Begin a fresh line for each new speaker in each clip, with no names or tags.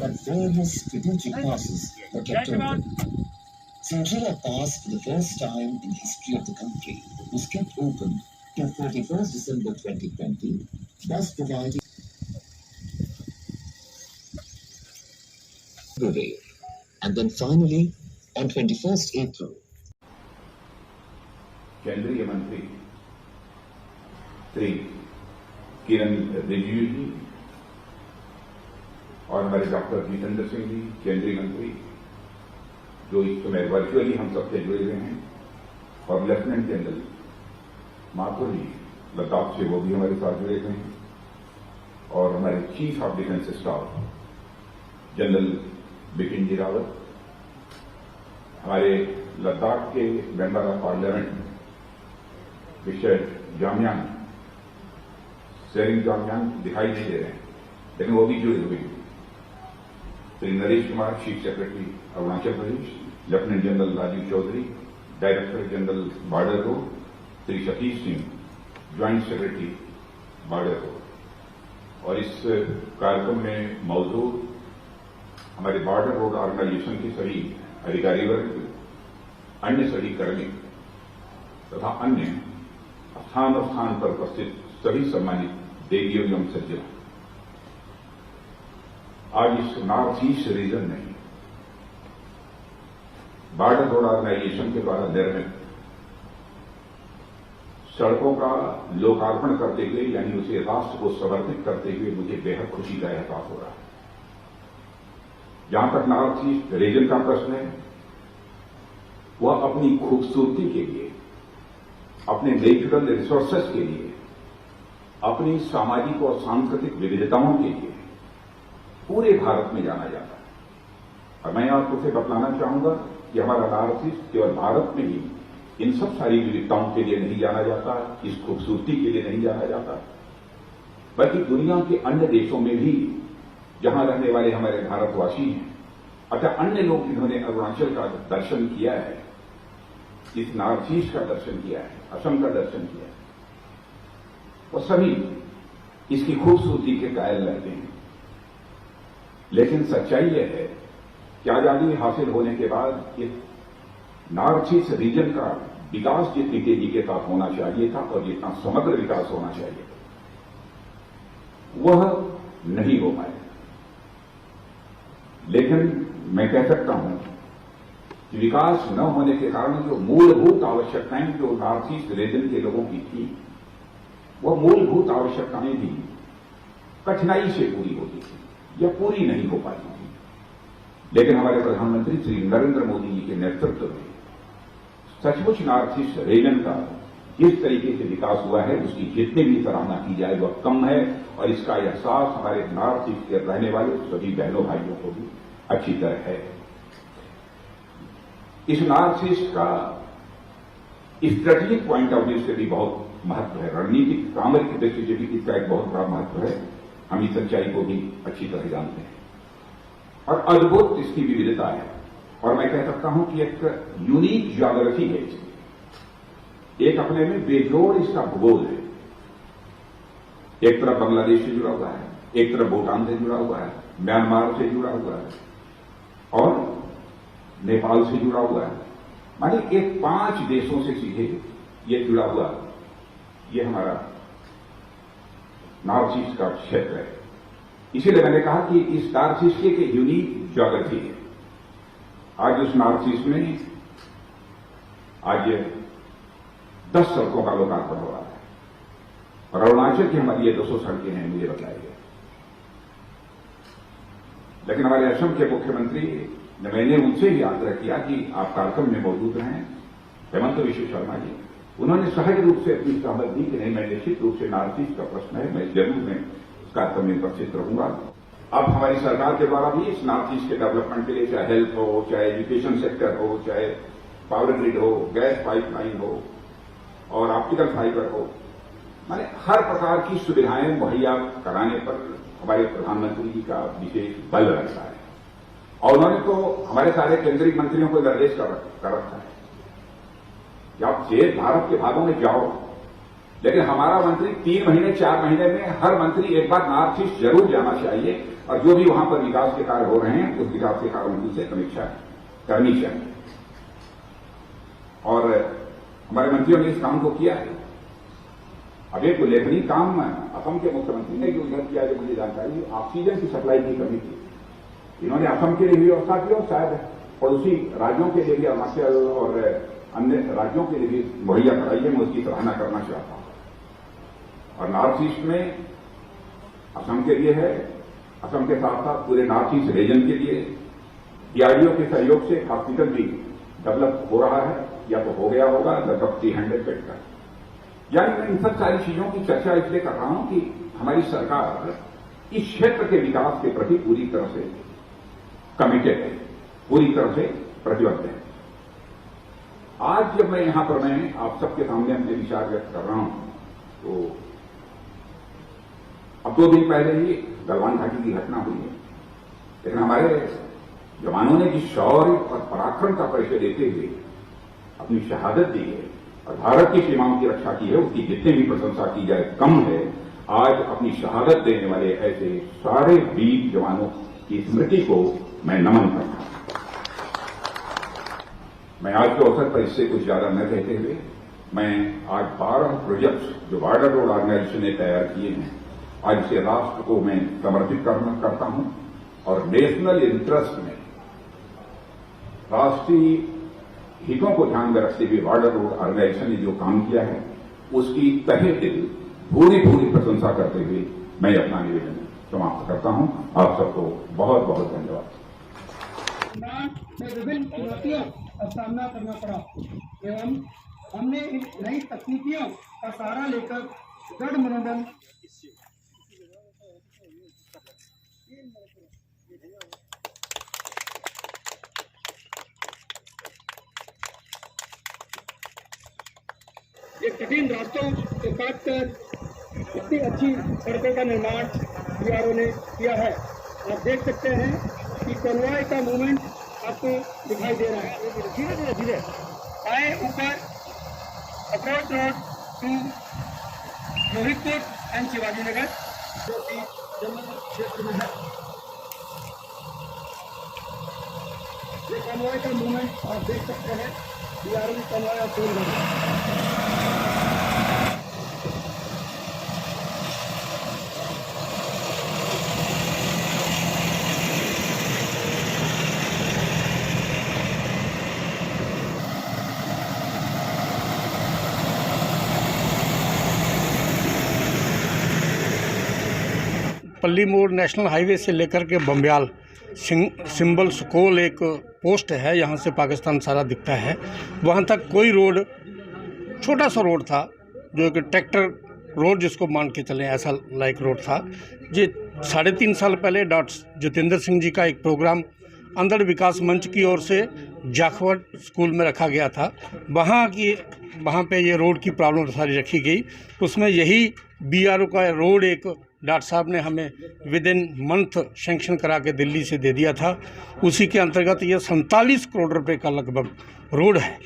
but various strategic passes were kept open. Cinchilla Pass, for the first time in the history of the country, was kept open till 31st December 2020, thus providing February, and then finally on 21st April.
केंद्रीय मंत्री श्री किरण रिजिजू जी और हमारे doctor Jitendra Singh ji केंद्रीय मंत्री जो इस समय virtually हम सबसे जुड़े हुए हैं, और लेफ्टिनेंट जनरल माथुर जी लद्दाख से वो भी हमारे साथ जुड़े हुए हैं, और हमारे chief of defence staff general Bipin ji Rawat, हमारे लद्दाख के member of parliament mister Jamyang, Tsering Jamyang दिखाई नहीं दे रहे हैं लेकिन वो भी जुड़े हुए हैं, Shri Naresh Kumar chief secretary Arunachal Pradesh, lieutenant general Rajiv Chaudhary director general border road, Shri Satish Singh joint secretary border road, और इस कार्यक्रम में मौजूद हमारे बॉर्डर रोड ऑर्गेनाइजेशन के सभी अधिकारी वर्ग, अन्य सभी कर्मी तथा अन्य स्थान पर उपस्थित सभी सम्मानित देवियों एवं सज्जनों, आज इस नॉर्थ ईस्ट रीजन में बॉर्डर रोड ऑर्गेनाइजेशन के द्वारा निर्मित सड़कों का लोकार्पण करते हुए, यानी उसे राष्ट्र को समर्पित करते हुए मुझे बेहद खुशी का एहसास हो रहा है। जहां तक नॉर्थ ईस्ट रीजन का प्रश्न है, वह अपनी खूबसूरती के लिए, अपने नेचुरल रिसोर्सेस के लिए, अपनी सामाजिक और सांस्कृतिक विविधताओं के लिए पूरे भारत में जाना जाता है। और मैं आपको से बतलाना चाहूंगा कि हमारा नॉर्थ ईस्ट केवल भारत में ही इन सब सारी विविधताओं के लिए नहीं जाना जाता, इस खूबसूरती के लिए नहीं जाना जाता, बल्कि दुनिया के अन्य देशों में भी जहां रहने वाले हमारे भारतवासी हैं, अतः अन्य लोग जिन्होंने अरुणाचल का दर्शन किया है, इस नॉर्थ ईस्ट का दर्शन किया है, असम का दर्शन किया है, वो सभी इसकी खूबसूरती के कायल रहते हैं। लेकिन सच्चाई यह है कि आजादी हासिल होने के बाद इस नॉर्थ ईस्ट रीजन का विकास जितनी तेजी के साथ होना चाहिए था और जितना समग्र विकास होना चाहिए था, वह नहीं हो पाया। लेकिन मैं कह सकता हूं कि विकास न होने के कारण जो मूलभूत आवश्यकताएं जो नॉर्थ ईस्ट रीजन के लोगों की थी, वह मूलभूत आवश्यकताएं भी कठिनाई से पूरी होती थी या पूरी नहीं हो पाती थी। लेकिन हमारे प्रधानमंत्री श्री नरेंद्र मोदी जी के नेतृत्व में सचमुच नॉर्थ ईस्ट रीजन का जिस तरीके से विकास हुआ है, उसकी जितनी भी सराहना की जाए वह कम है, और इसका एहसास हमारे नॉर्थ ईस्ट के रहने वाले सभी बहनों भाइयों को भी अच्छी तरह है। इस नॉर्थ ईस्ट का स्ट्रेटेजिक पॉइंट ऑफ व्यू से भी बहुत महत्व है, रणनीतिक सामरिक दृष्टि से भी इसका एक बहुत बड़ा महत्व है। हम इस सच्चाई को भी अच्छी तरह जानते हैं, और अद्भुत इसकी विविधता है, और मैं कह सकता हूं कि एक यूनिक ज्योग्राफी है इसकी, एक अपने में बेजोड़ इसका भूगोल है। एक तरफ बांग्लादेश से जुड़ा हुआ है, एक तरफ भूटान से जुड़ा हुआ है, म्यांमार से जुड़ा हुआ है, और नेपाल से जुड़ा हुआ है। माने एक 5 देशों से सीधे ये जुड़ा हुआ, ये हमारा नॉर्थ ईस्ट का क्षेत्र है। इसीलिए मैंने कहा कि इस नॉर्थ ईस्ट की एक यूनिक ज्योग्राफी है। आज उस नॉर्थ ईस्ट में आज 10 सड़कों का लोकार्पण हो रहा है, और अरुणाचल की हमारी ये 200 सड़कें हैं, मुझे बताया गया। लेकिन हमारे असम के मुख्यमंत्री ने, मैंने उनसे ही आग्रह किया कि आप कार्यक्रम में मौजूद रहें, हेमंत विश्व शर्मा जी, उन्होंने सहज रूप से अपनी सहमत दी कि नहीं, मैं निश्चित रूप से नॉर्थ ईस्ट का प्रश्न है, मैं जरूर मैं इस कार्यक्रम में उपस्थित रहूंगा। अब हमारी सरकार के द्वारा भी इस नॉर्थ ईस्ट के डेवलपमेंट के लिए, चाहे हेल्थ हो, चाहे एजुकेशन सेक्टर हो, चाहे पावर ग्रिड हो, गैस पाइपलाइन हो और ऑप्टिकल फाइबर हो, माने हर प्रकार की सुविधाएं मुहैया कराने पर हमारे प्रधानमंत्री जी का विशेष बल रहता है। और उन्होंने तो हमारे सारे केंद्रीय मंत्रियों को निर्देश कर रखा है कि आप शेष भारत के भागों में जाओ, लेकिन हमारा मंत्री 3 महीने 4 महीने में हर मंत्री एक बार नॉर्थ ईस्ट जरूर जाना चाहिए और जो भी वहां पर विकास के कार्य हो रहे हैं उस विकास के कार्यों से समीक्षा करनी चाहिए। और हमारे मंत्रियों ने इस काम को किया है। अब एक उल्लेखनीय काम असम के मुख्यमंत्री ने जो इधर किया, जो मुझे जानकारी, ऑक्सीजन की सप्लाई की कमी थी, इन्होंने असम के लिए भी व्यवस्था की और शायद पड़ोसी राज्यों के लिए भी, अरुणाचल और अन्य राज्यों के लिए भी मुहैया कराई है। मैं उसकी सराहना करना चाहता हूं। और नॉर्थ ईस्ट में असम के लिए है, असम के साथ साथ पूरे नॉर्थ ईस्ट रीजन के लिए डीआरडीओ के सहयोग से हॉस्पिटल भी डेवलप हो रहा है या तो हो गया होगा, लगभग 300 बेड का। यानी मैं इन सब सारी चीजों की चर्चा इसलिए कर रहा हूं कि हमारी सरकार इस क्षेत्र के विकास के प्रति पूरी तरह से कमिटेड है, पूरी तरह से प्रतिबद्ध है। आज जब मैं यहां पर मैं आप सबके सामने अपने विचार व्यक्त कर रहा हूं, तो अब 2 दिन पहले ही गलवान घाटी की घटना हुई है, लेकिन हमारे जवानों ने जिस शौर्य और पराक्रम का परिचय देते हुए अपनी शहादत दी है और भारत की सीमाओं की रक्षा की है, उसकी जितनी भी प्रशंसा की जाए कम है। आज अपनी शहादत देने वाले ऐसे सारे वीर जवानों की स्मृति को मैं नमन करता हूं। मैं आज के अवसर पर इससे कुछ ज्यादा न कहते हुए मैं आज 12 प्रोजेक्ट्स जो बॉर्डर रोड ऑर्गेनाइजेशन ने तैयार किए हैं, आज इसे राष्ट्र को मैं समर्पित करता हूं और नेशनल इंटरेस्ट में राष्ट्रीय हितों को ध्यान में रखते हुए बॉर्डर रोड ऑर्गेनाइजेशन ने जो काम किया है उसकी तहे दिल पूरी प्रशंसा करते हुए मैं अपना निवेदन समाप्त करता हूं। आप सबको बहुत बहुत धन्यवाद।
में विभिन्न चुनौतियों का सामना करना पड़ा एवं हमने इन नई तकनीकियों का सहारा लेकर गढ़ मनोरंजन ये कठिन रास्तों को काट कर इतनी अच्छी सड़कों का निर्माण बीआरओ ने किया है। आप देख सकते हैं कि कन्वॉय का मूवमेंट आपको दिखाई दे रहा है। धीरे धीरे आए ऊपर approach road to Rohitpur and Shivaji Nagar, जो कि जंगल क्षेत्र में है। ये कन्वॉय का मूवमेंट आप देख सकते हैं। बीआरओ की कन्वॉय आप देख रहे हैं।
पल्ली मोड़ नेशनल हाईवे से लेकर के बम्ब्याल सिंबल सुकोल एक पोस्ट है, यहाँ से पाकिस्तान सारा दिखता है। वहाँ तक कोई रोड, छोटा सा रोड था जो एक ट्रैक्टर रोड जिसको मान के चलें, ऐसा लाइक रोड था। ये 3.5 साल पहले डॉक्टर जितेंद्र सिंह जी का एक प्रोग्राम अंधड़ विकास मंच की ओर से जाखवट स्कूल में रखा गया था। वहाँ पे ये रोड की प्रॉब्लम सारी रखी गई। उसमें यही बीआरओ का रोड एक डॉक्टर साहब ने हमें विद इन मंथ सेंक्शन करा के दिल्ली से दे दिया था। उसी के अंतर्गत ये 47 करोड़ रुपए का लगभग रोड है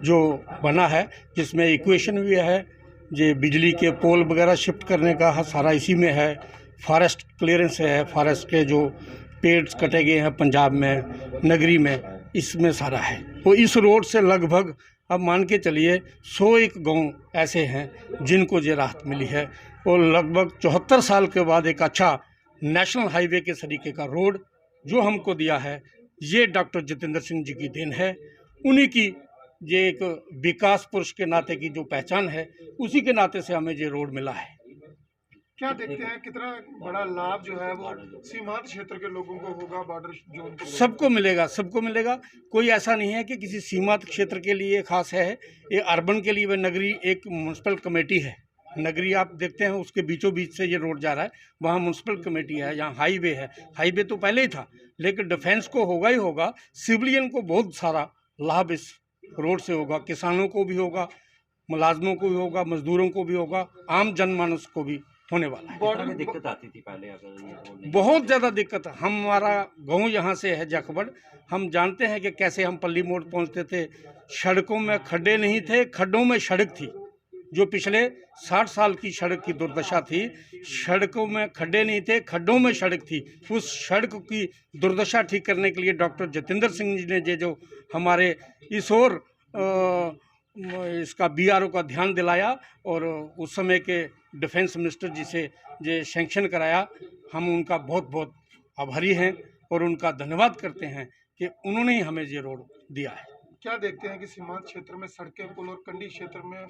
जो बना है, जिसमें इक्वेशन भी है, ये बिजली के पोल वगैरह शिफ्ट करने का सारा इसी में है। फॉरेस्ट क्लियरेंस है, फॉरेस्ट के जो पेड़ कटे गए हैं पंजाब में, नगरी में, इसमें सारा है। तो इस रोड से लगभग अब मान के चलिए 101 गांव ऐसे हैं जिनको ये राहत मिली है। और लगभग 74 साल के बाद एक अच्छा नेशनल हाईवे के तरीके का रोड जो हमको दिया है, ये डॉक्टर जितेंद्र सिंह जी की देन है। उन्हीं की ये एक विकास पुरुष के नाते की जो पहचान है, उसी के नाते से हमें ये रोड मिला है।
क्या देखते हैं कितना बड़ा लाभ जो है वो सीमांत क्षेत्र के लोगों को होगा, बॉर्डर जोन को?
सबको मिलेगा, सबको मिलेगा। कोई ऐसा नहीं है कि किसी सीमांत क्षेत्र के लिए खास है। ये अर्बन के लिए वह नगरी एक म्यूनसिपल कमेटी है। नगरी आप देखते हैं उसके बीचों बीच से ये रोड जा रहा है, वहाँ म्यूनसिपल कमेटी है। यहाँ हाईवे है, हाईवे तो पहले ही था, लेकिन डिफेंस को होगा ही होगा, सिविलियन को बहुत सारा लाभ इस रोड से होगा, किसानों को भी होगा, मुलाजमों को भी होगा, मजदूरों को भी होगा, आम जनमानस को भी होने वाला है।
बॉर्डर में दिक्कत आती थी पहले, अगर ये रोड नहीं,
बहुत ज़्यादा दिक्कत। हमारा गांव यहाँ से है जाखवट, हम जानते हैं कि कैसे हम पल्ली मोड़ पहुँचते थे। सड़कों में खड्डे नहीं थे, खड्डों में सड़क थी। जो पिछले 60 साल की सड़क की दुर्दशा थी। सड़कों में खड्डे नहीं थे, खड्डों में सड़क थी। उस सड़क की दुर्दशा ठीक करने के लिए डॉक्टर जितेंद्र सिंह जी ने जो हमारे इस ओर इसका बीआरओ का ध्यान दिलाया और उस समय के डिफेंस मिनिस्टर जी से जो सैंक्शन कराया, हम उनका बहुत बहुत आभारी हैं और उनका धन्यवाद करते हैं कि उन्होंने ही हमें ये रोड दिया है।
क्या देखते हैं कि सीमांत क्षेत्र में सड़कें, पुल और कंडी क्षेत्र में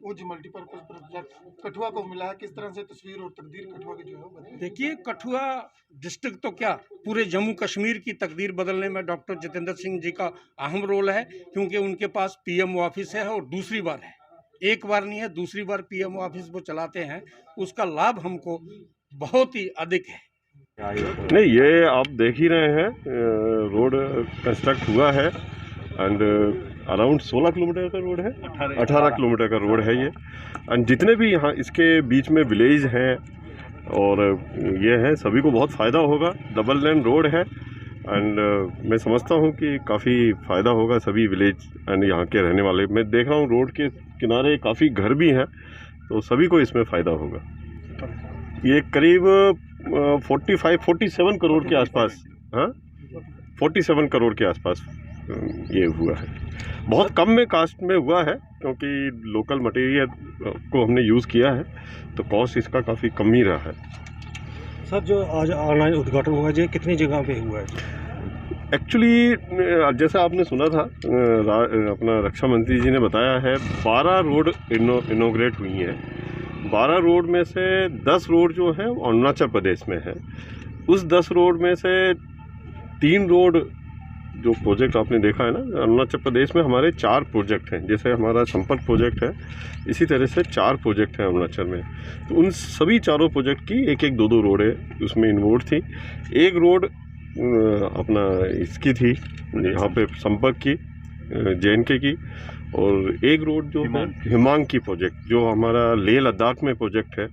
उच्च मल्टीपर्पज प्रोजेक्ट कठुआ को मिला है, किस तरह से तस्वीर और तकदीर कठुआ की जो है वो बदली?
देखिए, कठुआ डिस्ट्रिक्ट तो क्या पूरे जम्मू कश्मीर की तकदीर बदलने में डॉक्टर जितेंद्र सिंह जी का अहम रोल है, क्योंकि उनके पास पीएमओ ऑफिस है और दूसरी बार है, एक बार नहीं है, दूसरी बार पीएमओ ऑफिस वो चलाते हैं। उसका लाभ हमको बहुत ही अधिक है।
नहीं, ये आप देख ही रहे हैं, रोड कंस्ट्रक्ट हुआ है एंड अराउंड 16 किलोमीटर का रोड है, 18 किलोमीटर का रोड है ये। एंड जितने भी यहाँ इसके बीच में विलेज हैं और ये हैं, सभी को बहुत फ़ायदा होगा। डबल लेन रोड है एंड मैं समझता हूँ कि काफ़ी फ़ायदा होगा सभी विलेज एंड यहाँ के रहने वाले। मैं देख रहा हूँ रोड के किनारे काफ़ी घर भी हैं, तो सभी को इसमें फ़ायदा होगा। ये करीब 47 करोड़ के आसपास, हाँ 47 करोड़ के आसपास ये हुआ है। बहुत कम में कास्ट में हुआ है, क्योंकि लोकल मटेरियल को हमने यूज़ किया है, तो कॉस्ट इसका काफ़ी कम ही रहा है।
सर, जो आज ऑनलाइन उद्घाटन हुआ है, कितनी जगह पे हुआ है?
एक्चुअली जैसा आपने सुना था, अपना रक्षा मंत्री जी ने बताया है 12 रोड इनोग्रेट हुई हैं। 12 रोड में से 10 रोड जो है अरुणाचल प्रदेश में है। उस 10 रोड में से 3 रोड जो प्रोजेक्ट आपने देखा है ना, अरुणाचल प्रदेश में हमारे 4 प्रोजेक्ट हैं। जैसे हमारा संपर्क प्रोजेक्ट है, इसी तरह से 4 प्रोजेक्ट हैं अरुणाचल में। तो उन सभी चारों प्रोजेक्ट की एक 2 रोडें उसमें इन्वॉल्व थी। एक रोड अपना इसकी थी, यहाँ पे संपर्क की, JNK की, और एक रोड जो है हिमांग की प्रोजेक्ट, जो हमारा लेह लद्दाख में प्रोजेक्ट है,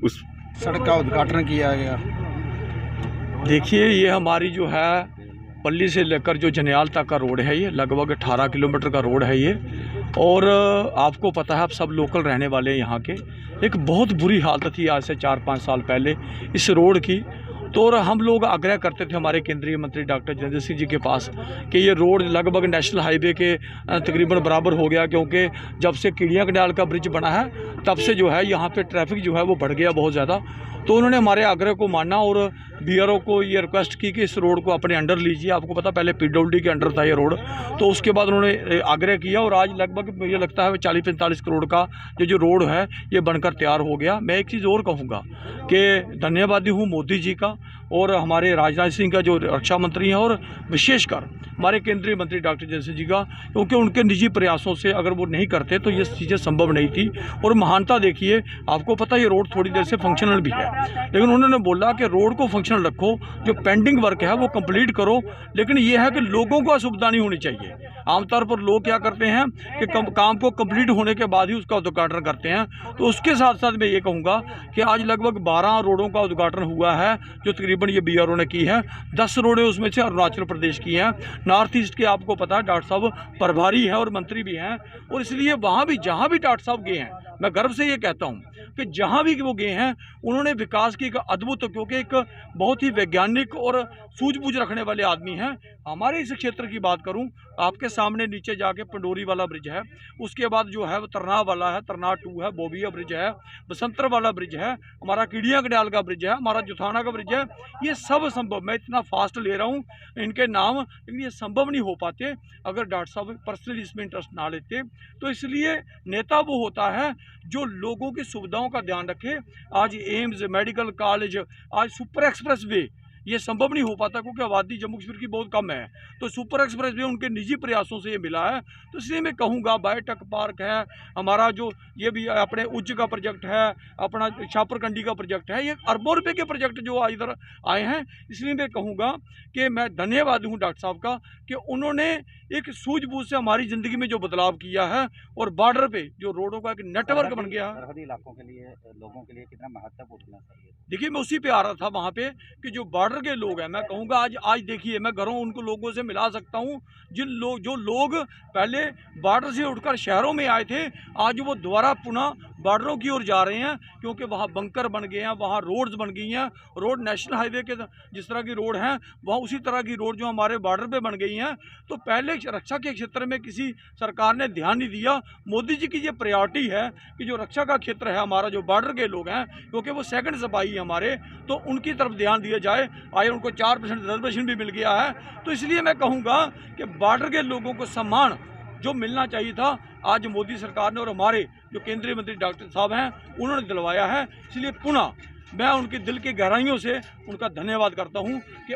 उस
सड़क का उद्घाटन किया गया।
देखिए, ये हमारी जो है पल्ली से लेकर जो जनियाल तक का रोड है, ये लगभग 18 किलोमीटर का रोड है ये। और आपको पता है, आप सब लोकल रहने वाले हैं यहाँ के, एक बहुत बुरी हालत थी आज से 4-5 साल पहले इस रोड की। तो और हम लोग आग्रह करते थे हमारे केंद्रीय मंत्री डॉक्टर जितेंद्र सिंह जी के पास कि ये रोड लगभग नेशनल हाईवे के तकरीबन बराबर हो गया, क्योंकि जब से किड़िया कनाल का ब्रिज बना है तब से जो है यहाँ पे ट्रैफिक जो है वो बढ़ गया बहुत ज़्यादा। तो उन्होंने हमारे आग्रह को माना और बीआरओ को ये रिक्वेस्ट की कि इस रोड को अपने अंडर लीजिए। आपको पता पहले PWD के अंडर था ये रोड, तो उसके बाद उन्होंने आग्रह किया और आज लगभग मुझे लगता है 40-45 करोड़ का जो रोड है ये बनकर तैयार हो गया। मैं एक चीज़ और कहूँगा कि धन्यवादी हूँ मोदी जी का और हमारे राजनाथ सिंह का जो रक्षा मंत्री हैं, और विशेषकर हमारे केंद्रीय मंत्री डॉक्टर जितेंद्र सिंह जी का, क्योंकि उनके निजी प्रयासों से अगर वो नहीं करते तो ये चीज़ें संभव नहीं थी। और महानता देखिए, आपको पता ये रोड थोड़ी देर से फंक्शनल भी है, लेकिन उन्होंने बोला कि रोड को फंक्शनल रखो, जो पेंडिंग वर्क है वो कंप्लीट करो, लेकिन ये है कि लोगों को असुविधा नहीं होनी चाहिए। आमतौर पर लोग क्या करते हैं कि काम को कंप्लीट होने के बाद ही उसका उद्घाटन करते हैं। तो उसके साथ साथ मैं ये कहूँगा कि आज लगभग 12 रोडों का उद्घाटन हुआ है, जो तकरीबन ये बीआरओ ने की है। 10 रोडें उसमें से अरुणाचल प्रदेश की हैं। नॉर्थ ईस्ट के आपको पता है डॉक्टर साहब प्रभारी हैं और मंत्री भी हैं, और इसलिए वहाँ भी जहाँ भी डॉक्टर साहब गए हैं, मैं गर्व से ये कहता हूँ कि जहाँ भी वो गए हैं उन्होंने विकास की एक अद्भुत, क्योंकि एक बहुत ही वैज्ञानिक और सूझबूझ रखने वाले आदमी हैं। हमारे इस क्षेत्र की बात करूं, आपके सामने नीचे जाके पंडोरी वाला ब्रिज है, उसके बाद जो है वो तरनाह वाला है, तरनाह 2 है, बोबिया ब्रिज है, बसंतर वाला ब्रिज है, हमारा किड़िया कनाल का ब्रिज है, हमारा जुथाना का ब्रिज है। ये सब संभव, मैं इतना फास्ट ले रहा हूँ इनके नाम, लेकिन ये संभव नहीं हो पाते अगर डॉक्टर साहब पर्सनली इसमें इंटरेस्ट ना लेते। तो इसलिए नेता वो होता है जो लोगों की सुविधाओं का ध्यान रखे। आज एम्स, मेडिकल कॉलेज, आज सुपर एक्सप्रेस वे, ये संभव नहीं हो पाता क्योंकि आबादी जम्मू कश्मीर की बहुत कम है। तो सुपर एक्सप्रेस वे उनके निजी प्रयासों से ये मिला है। तो इसलिए मैं कहूँगा बायोटेक पार्क है हमारा, जो ये भी अपने उज्ज का प्रोजेक्ट है, अपना शापरकंडी का प्रोजेक्ट है, ये अरबों रुपये के प्रोजेक्ट जो आज इधर आए हैं। इसलिए मैं कहूँगा कि मैं धन्यवाद हूँ डॉक्टर साहब का कि उन्होंने एक सूझबूझ से हमारी ज़िंदगी में जो बदलाव किया है, और बॉर्डर पे जो रोडों का एक नेटवर्क बन गया है।
सरहदी इलाकों के लिए, लोगों के लिए कितना महत्वपूर्ण है सर ये?
देखिए, मैं उसी पे आ रहा था वहाँ पे कि जो बॉर्डर बॉर्डर के लोग हैं, मैं कहूँगा आज देखिए मैं घरों उनको लोगों से मिला सकता हूँ जो लोग पहले बॉर्डर से उठकर शहरों में आए थे, आज वो दोबारा पुनः बॉर्डरों की ओर जा रहे हैं, क्योंकि वहाँ बंकर बन गए हैं, वहाँ रोड्स बन गई हैं। रोड नेशनल हाईवे के जिस तरह की रोड हैं वहाँ उसी तरह की रोड जो हमारे बॉर्डर पे बन गई हैं। तो पहले रक्षा के क्षेत्र में किसी सरकार ने ध्यान नहीं दिया। मोदी जी की ये प्रायोरिटी है कि जो रक्षा का क्षेत्र है हमारा, जो बॉर्डर के लोग हैं, क्योंकि वो सेकंड सिपाही है हमारे, तो उनकी तरफ ध्यान दिया जाए। आज उनको 4% रिजर्वेशन भी मिल गया है। तो इसलिए मैं कहूँगा कि बॉर्डर के लोगों को सम्मान जो मिलना चाहिए था आज मोदी सरकार ने और हमारे जो केंद्रीय मंत्री डॉक्टर साहब हैं उन्होंने दिलवाया है। इसलिए पुनः मैं उनके दिल की गहराइयों से उनका धन्यवाद करता हूँ कि